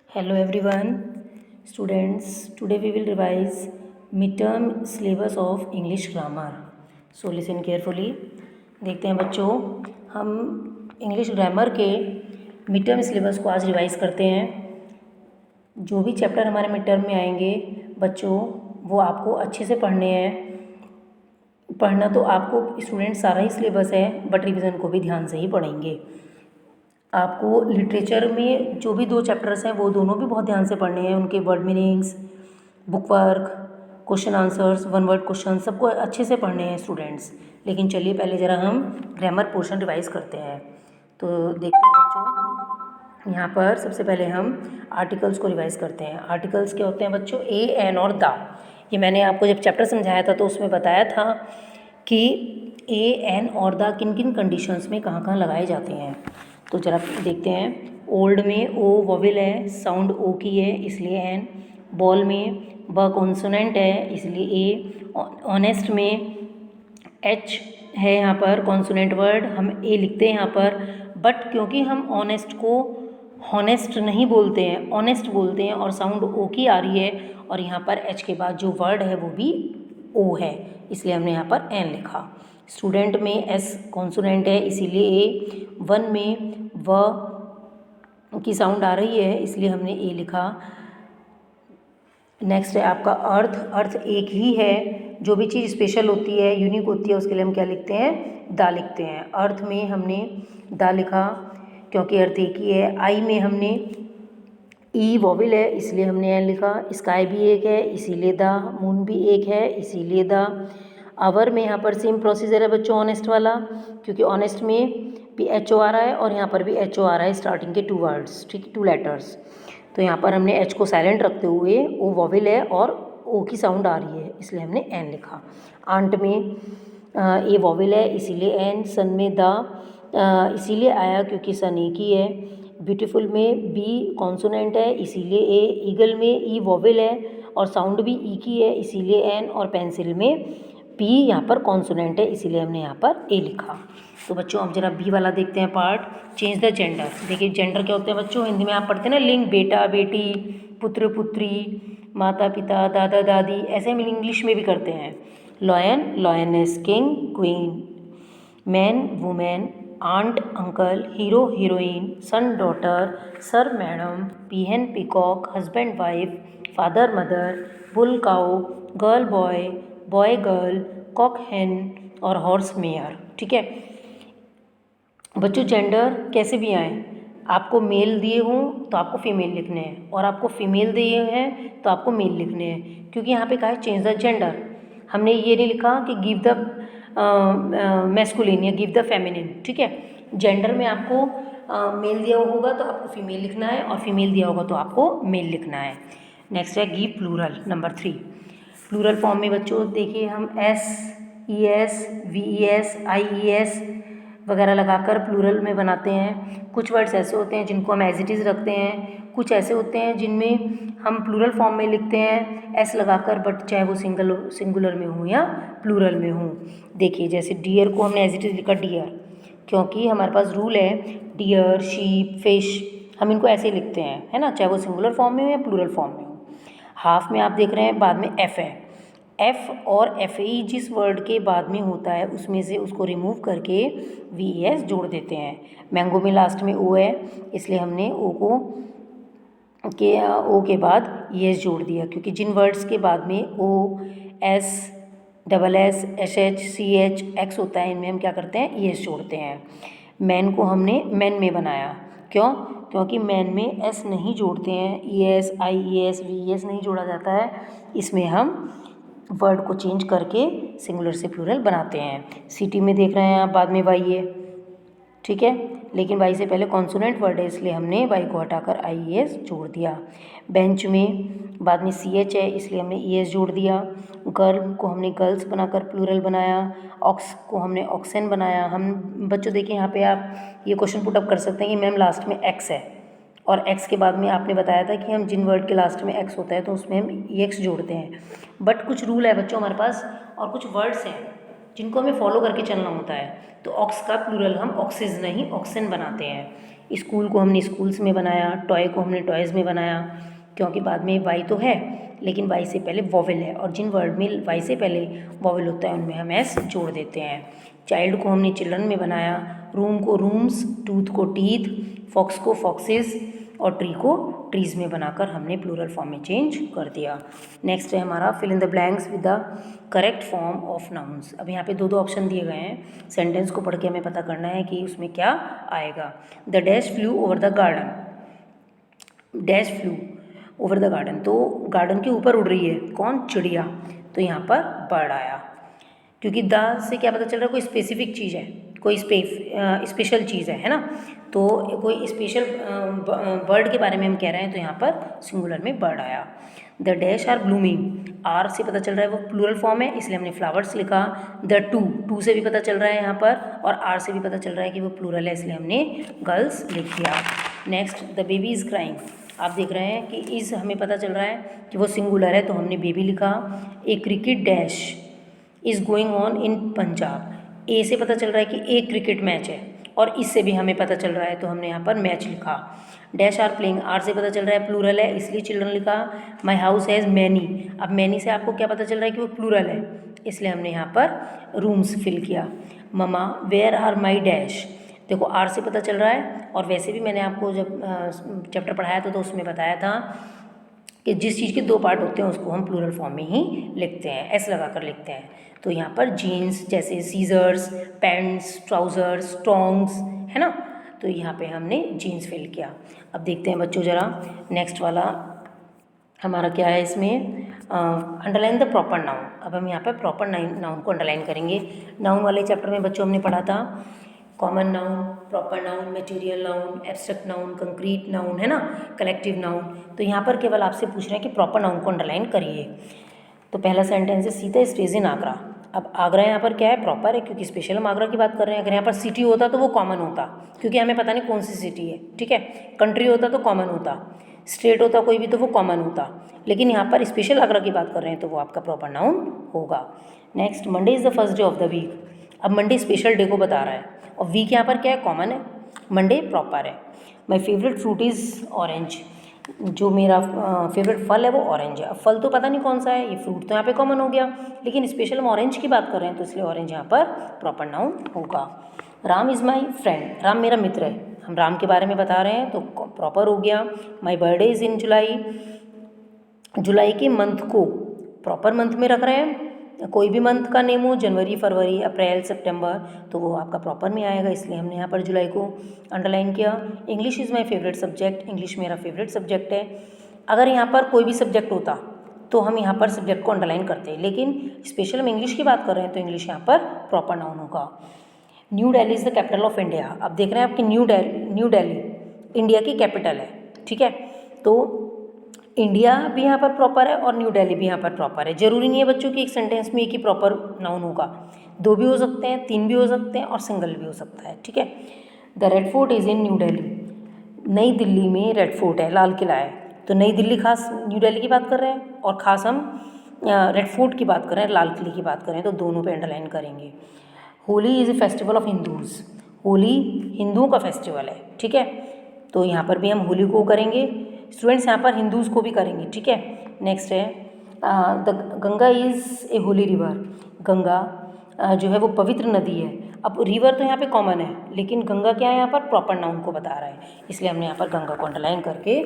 Hello everyone, students. Today we will revise midterm syllabus of English grammar. So listen carefully. देखते हैं बच्चों, हम English grammar के mid term syllabus को आज रिवाइज करते हैं। जो भी चैप्टर हमारे मिड टर्म में आएंगे बच्चों, वो आपको अच्छे से पढ़ने हैं। पढ़ना तो आपको स्टूडेंट सारा ही सिलेबस है, बट रिवीजन को भी ध्यान से ही पढ़ेंगे। आपको लिटरेचर में जो भी 2 चैप्टर्स हैं वो दोनों भी बहुत ध्यान से पढ़ने हैं। उनके word meanings, book work, question answers, one word question सबको अच्छे से पढ़ने हैं स्टूडेंट्स। लेकिन चलिए पहले ज़रा हम ग्रामर पोर्शन रिवाइज करते हैं। तो देखते हैं बच्चों, यहाँ पर सबसे पहले हम आर्टिकल्स को रिवाइज करते हैं। आर्टिकल्स क्या होते हैं बच्चों? ए, एन और द। ये मैंने आपको जब चैप्टर समझाया था तो उसमें बताया था कि ए, एन और द किन किन कंडीशंस में कहाँ कहाँ लगाए जाते हैं। तो जरा देखते हैं। ओल्ड में ओ वोवेल है, साउंड ओ की है इसलिए एन। बॉल में ब कॉन्सोनेंट है इसलिए ए। ऑनेस्ट में एच है यहाँ पर कॉन्सोनेंट वर्ड, हम ए लिखते हैं यहाँ पर। बट क्योंकि हम ऑनेस्ट को हॉनेस्ट नहीं बोलते हैं, ऑनेस्ट बोलते हैं और साउंड ओ की आ रही है और यहाँ पर एच के बाद जो वर्ड है वो भी ओ है, इसलिए हमने यहाँ पर एन लिखा। स्टूडेंट में एस कॉन्सोनेंट है इसीलिए ए। वन में व की साउंड आ रही है इसलिए हमने ए लिखा। नेक्स्ट है आपका अर्थ। अर्थ एक ही है, जो भी चीज़ स्पेशल होती है, यूनिक होती है, उसके लिए हम क्या लिखते हैं? दा लिखते हैं। अर्थ में हमने दा लिखा क्योंकि अर्थ एक ही है। आई में हमने ई वॉविल है इसलिए हमने एन लिखा। स्काई भी एक है इसीलिए दा। मून भी एक है इसीलिए दा। आवर में यहाँ पर सेम प्रोसीजर है बच्चों, ऑनेस्ट वाला, क्योंकि ऑनेस्ट में भी एच ओ आ रहा है और यहाँ पर भी एच ओ आ रहा है स्टार्टिंग के 2 वर्ड्स, ठीक है, 2 लेटर्स। तो यहाँ पर हमने एच को साइलेंट रखते हुए ओ वॉविल है और ओ की साउंड आ रही है इसलिए हमने एन लिखा। आंट में ए वॉविल है इसीलिए एन। सन में द इसीलिए आया क्योंकि सन एक ही है। ब्यूटीफुल में बी कॉन्सोनेंट है इसीलिए ए। ईगल में ई वॉविल है और साउंड भी ई की है इसीलिए एन। और पेंसिल में पी यहाँ पर कॉन्सोनेंट है इसीलिए हमने यहाँ पर ए लिखा। तो बच्चों अब जरा बी वाला देखते हैं पार्ट, चेंज द जेंडर। देखिए जेंडर क्या होते हैं बच्चों, हिंदी में आप पढ़ते हैं ना, लिंग, बेटा बेटी, पुत्र पुत्री, माता पिता, दादा दादी, ऐसे हम इंग्लिश में भी करते हैं। Lion lioness, king queen, man women, aunt uncle, hero heroine, son daughter, sir madam, peahen peacock, husband wife, father mother, bull cow, girl boy, boy girl, cock hen और हॉर्स मेयर। ठीक है बच्चों, gender कैसे भी आए, आपको mail दिए हों तो आपको फीमेल लिखने हैं और आपको फीमेल दिए हैं तो आपको मेल लिखने हैं, क्योंकि यहाँ पे कहा है चेंज द जेंडर। हमने ये नहीं लिखा कि गिव द मैस्कुलिन या गिव द फेमिनिन। ठीक है, जेंडर में आपको मेल दिया होगा तो आपको फीमेल लिखना है और फीमेल दिया होगा तो आपको मेल लिखना है। नेक्स्ट है give plural, number 3। Plural form में बच्चों देखिए हम S E S, V E S, I E S वगैरह लगाकर प्लूरल में बनाते हैं। कुछ वर्ड्स ऐसे होते हैं जिनको हम एज इट इज़ रखते हैं, कुछ ऐसे होते हैं जिनमें हम प्लूरल फॉर्म में लिखते हैं एस लगाकर, बट चाहे वो सिंगुलर में हो या प्लूरल में हो। देखिए जैसे डियर को हमने एज इट इज़ लिखा डियर, क्योंकि हमारे पास रूल है डियर, शीप, फिश, हम इनको ऐसे लिखते हैं, है ना, चाहे वो सिंगुलर फॉर्म में हो या प्लूरल फॉर्म में हो। हाफ में आप देख रहे हैं बाद में एफ है, एफ और एफ ई जिस वर्ड के बाद में होता है उसमें से उसको रिमूव करके वी ई एस जोड़ देते हैं। मैंगो में लास्ट में ओ है इसलिए हमने ओ को ओ के बाद ई एस जोड़ दिया, क्योंकि जिन वर्ड्स के बाद में O S double S H H C H X होता है इनमें हम क्या करते हैं, ई एस जोड़ते हैं। मैन को हमने मैन में बनाया, क्यों? क्योंकि मैन में एस नहीं जोड़ते हैं, ई S I E S V E S नहीं जोड़ा जाता है, इसमें हम वर्ड को चेंज करके सिंगुलर से प्लूरल बनाते हैं। सिटी में देख रहे हैं आप बाद में वाई है, ठीक है, लेकिन वाई से पहले कॉन्सोनेंट वर्ड है इसलिए हमने वाई को हटाकर आई ई एस जोड़ दिया। बेंच में बाद में सी एच है इसलिए हमने ई एस जोड़ दिया। गर्ल को हमने गर्ल्स बनाकर प्लूरल बनाया। ऑक्स को हमने ऑक्सन बनाया। हम बच्चों देखिए यहाँ पे आप ये क्वेश्चन पुट अप कर सकते हैं कि मैम लास्ट में एक्स है और एक्स के बाद में आपने बताया था कि हम जिन वर्ड के लास्ट में एक्स होता है तो उसमें हम ई एक्स जोड़ते हैं, बट कुछ रूल है बच्चों हमारे पास और कुछ वर्ड्स हैं जिनको हमें फॉलो करके चलना होता है। तो ऑक्स का प्लूरल हम ऑक्सिस नहीं ऑक्सन बनाते हैं, स्कूल को हमने स्कूल्स में बनाया, टॉय को हमने टॉयज़ में बनाया, क्योंकि बाद में वाई तो है लेकिन वाई से पहले वॉवेल है, और जिन वर्ड में वाई से पहले वॉवेल होता है उनमें हम एस जोड़ देते हैं। चाइल्ड को हमने चिल्ड्रन में बनाया, रूम को रूम्स, टूथ को टीथ, फॉक्स को फॉक्सेस और ट्री को ट्रीज़ में बनाकर हमने प्लूरल फॉर्म में चेंज कर दिया। नेक्स्ट है हमारा fill in the blanks with the correct form of nouns. अब यहाँ पे दो ऑप्शन दिए गए हैं, सेंटेंस को पढ़ के हमें पता करना है कि उसमें क्या आएगा। The dash flu over the garden, dash flu over the garden, तो गार्डन के ऊपर उड़ रही है कौन, चिड़िया, तो यहाँ पर बर्ड आया, क्योंकि द से क्या पता चल रहा है कोई स्पेसिफिक चीज़ है, कोई स्पेशल चीज़ है ना, तो कोई स्पेशल बर्ड के बारे में हम कह रहे हैं, तो यहाँ पर सिंगुलर में बर्ड आया। The dash are blooming, R से पता चल रहा है वो प्लूरल फॉर्म है इसलिए हमने फ्लावर्स लिखा। द टू से भी पता चल रहा है यहाँ पर, और आर से भी पता चल रहा है कि वो प्लूरल है इसलिए हमने गर्ल्स लिख दिया। Next the baby is crying, आप देख रहे हैं कि इज़ हमें पता चल रहा है कि वो सिंगुलर है तो हमने बेबी लिखा। A cricket dash is going on in Punjab, a से पता चल रहा है कि एक क्रिकेट मैच है और इससे भी हमें पता चल रहा है तो हमने यहाँ पर मैच लिखा। डैश आर प्लेइंग, आर से पता चल रहा है प्लूरल है इसलिए चिल्ड्रन लिखा। माई हाउस हैज़ मैनी, अब मैनी से आपको क्या पता चल रहा है कि वो प्लूरल है इसलिए हमने यहाँ पर रूम्स फिल किया। Mama where are my dash, देखो आर से पता चल रहा है, और वैसे भी मैंने आपको जब चैप्टर पढ़ाया था तो उसमें बताया था कि जिस चीज़ के दो पार्ट होते हैं उसको हम प्लूरल फॉर्म में ही लिखते हैं, एस लगा कर लिखते हैं। तो यहाँ पर जीन्स जैसे सीजर्स, पैंट्स, ट्राउज़र्स, स्टोंग्स है ना, तो यहाँ पे हमने जीन्स फिल किया। अब देखते हैं बच्चों ज़रा नेक्स्ट वाला हमारा क्या है, इसमें अंडरलाइन द प्रॉपर नाउन। अब हम यहाँ पर प्रॉपर नाउन को अंडरलाइन करेंगे। नाउन वाले चैप्टर में बच्चों हमने पढ़ा था common noun, proper noun, material noun, abstract noun, concrete noun है ना, कलेक्टिव नाउन। तो यहाँ पर केवल आपसे पूछ रहे हैं कि प्रॉपर नाउन को अंडरलाइन करिए। तो पहला सेंटेंस है सीता स्टेज इन आगरा। अब आगरा यहाँ पर क्या है, प्रॉपर है क्योंकि स्पेशल हम आगरा की बात कर रहे हैं। अगर यहाँ पर सिटी होता तो वो कॉमन होता, क्योंकि हमें पता नहीं कौन सी सिटी है, ठीक है। कंट्री होता तो कॉमन होता, स्टेट होता कोई भी तो वो कॉमन होता, लेकिन यहाँ पर स्पेशल आगरा की बात कर रहे हैं तो वो आपका प्रॉपर नाउन होगा। Next Monday is the first day of the week. अब मंडे स्पेशल डे को बता रहा है और वीक यहाँ पर क्या है, कॉमन है, मंडे प्रॉपर है। My favourite fruit is orange, जो मेरा फेवरेट फल है वो ऑरेंज है। अब फल तो पता नहीं कौन सा है, ये फ्रूट तो यहाँ पे कॉमन हो गया, लेकिन स्पेशल हम ऑरेंज की बात कर रहे हैं तो इसलिए ऑरेंज यहाँ पर प्रॉपर नाउन होगा। Ram is my friend, Ram मेरा मित्र है, हम राम के बारे में बता रहे हैं तो प्रॉपर हो गया। माई बर्थडे इज़ इन जुलाई, जुलाई के मंथ को प्रॉपर मंथ में रख रहे हैं, कोई भी मंथ का नेम हो, जनवरी, फरवरी, अप्रैल, सितंबर, तो वो आपका प्रॉपर में आएगा इसलिए हमने यहाँ पर जुलाई को अंडरलाइन किया। English is my favourite subject, English मेरा फेवरेट सब्जेक्ट है। अगर यहाँ पर कोई भी सब्जेक्ट होता तो हम यहाँ पर सब्जेक्ट को अंडरलाइन करते हैं, लेकिन स्पेशल हम इंग्लिश की बात कर रहे हैं तो इंग्लिश यहाँ पर प्रॉपर नाउन होगा। New Delhi is the capital of India. अब देख रहे हैं आपकी न्यू दिल्ली इंडिया की कैपिटल है, ठीक है। तो इंडिया भी यहाँ पर प्रॉपर है और न्यू दिल्ली भी यहाँ पर प्रॉपर है। जरूरी नहीं है बच्चों कि एक सेंटेंस में एक ही प्रॉपर नाउन होगा, दो भी हो सकते हैं, तीन भी हो सकते हैं और सिंगल भी हो सकता है, ठीक है। The red fort is in new Delhi, नई दिल्ली में रेड फोर्ट है, लाल किला है, तो नई दिल्ली खास न्यू दिल्ली की बात कर रहे हैं और ख़ास हम रेड फोर्ट की बात कर रहे हैं, लाल किले की बात कर रहे हैं, तो दोनों पे अंडरलाइन करेंगे। Holi is a festival of Hindus, Holi हिंदुओं का फेस्टिवल है, ठीक है, तो यहाँ पर भी हम होली को करेंगे। स्टूडेंट्स यहाँ पर हिंदूज़ को भी करेंगे, ठीक है। नेक्स्ट है the Ganga is a Holi river, Ganga जो है वो पवित्र नदी है। अब रिवर तो यहाँ पे कॉमन है, लेकिन गंगा क्या है यहाँ पर प्रॉपर नाउन को बता रहा है, इसलिए हमने यहाँ पर गंगा को अंडरलाइन करके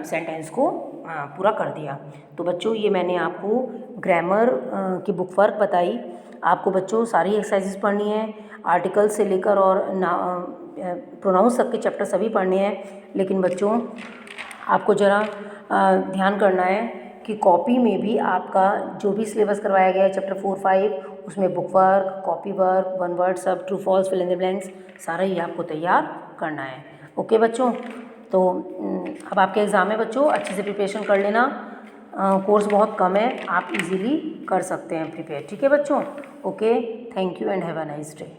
सेंटेंस को पूरा कर दिया। तो बच्चों ये मैंने आपको ग्रामर की बुक वर्क बताई। आपको बच्चों सारी एक्सरसाइजेस पढ़नी है, आर्टिकल से लेकर और प्रोनाउंस तक के चैप्टर सभी पढ़ने हैं, लेकिन बच्चों आपको ज़रा ध्यान करना है कि कॉपी में भी आपका जो भी सिलेबस करवाया गया है चैप्टर 4, 5 उसमें book work, copy work, one word सब, true false, fill in the blanks सारा ही आपको तैयार करना है। ओके बच्चों, तो अब आपके एग्ज़ाम है बच्चों, अच्छे से प्रिपरेशन कर लेना। कोर्स बहुत कम है, आप इजीली कर सकते हैं प्रिपेयर, ठीक है बच्चों। Okay, thank you and have a nice day.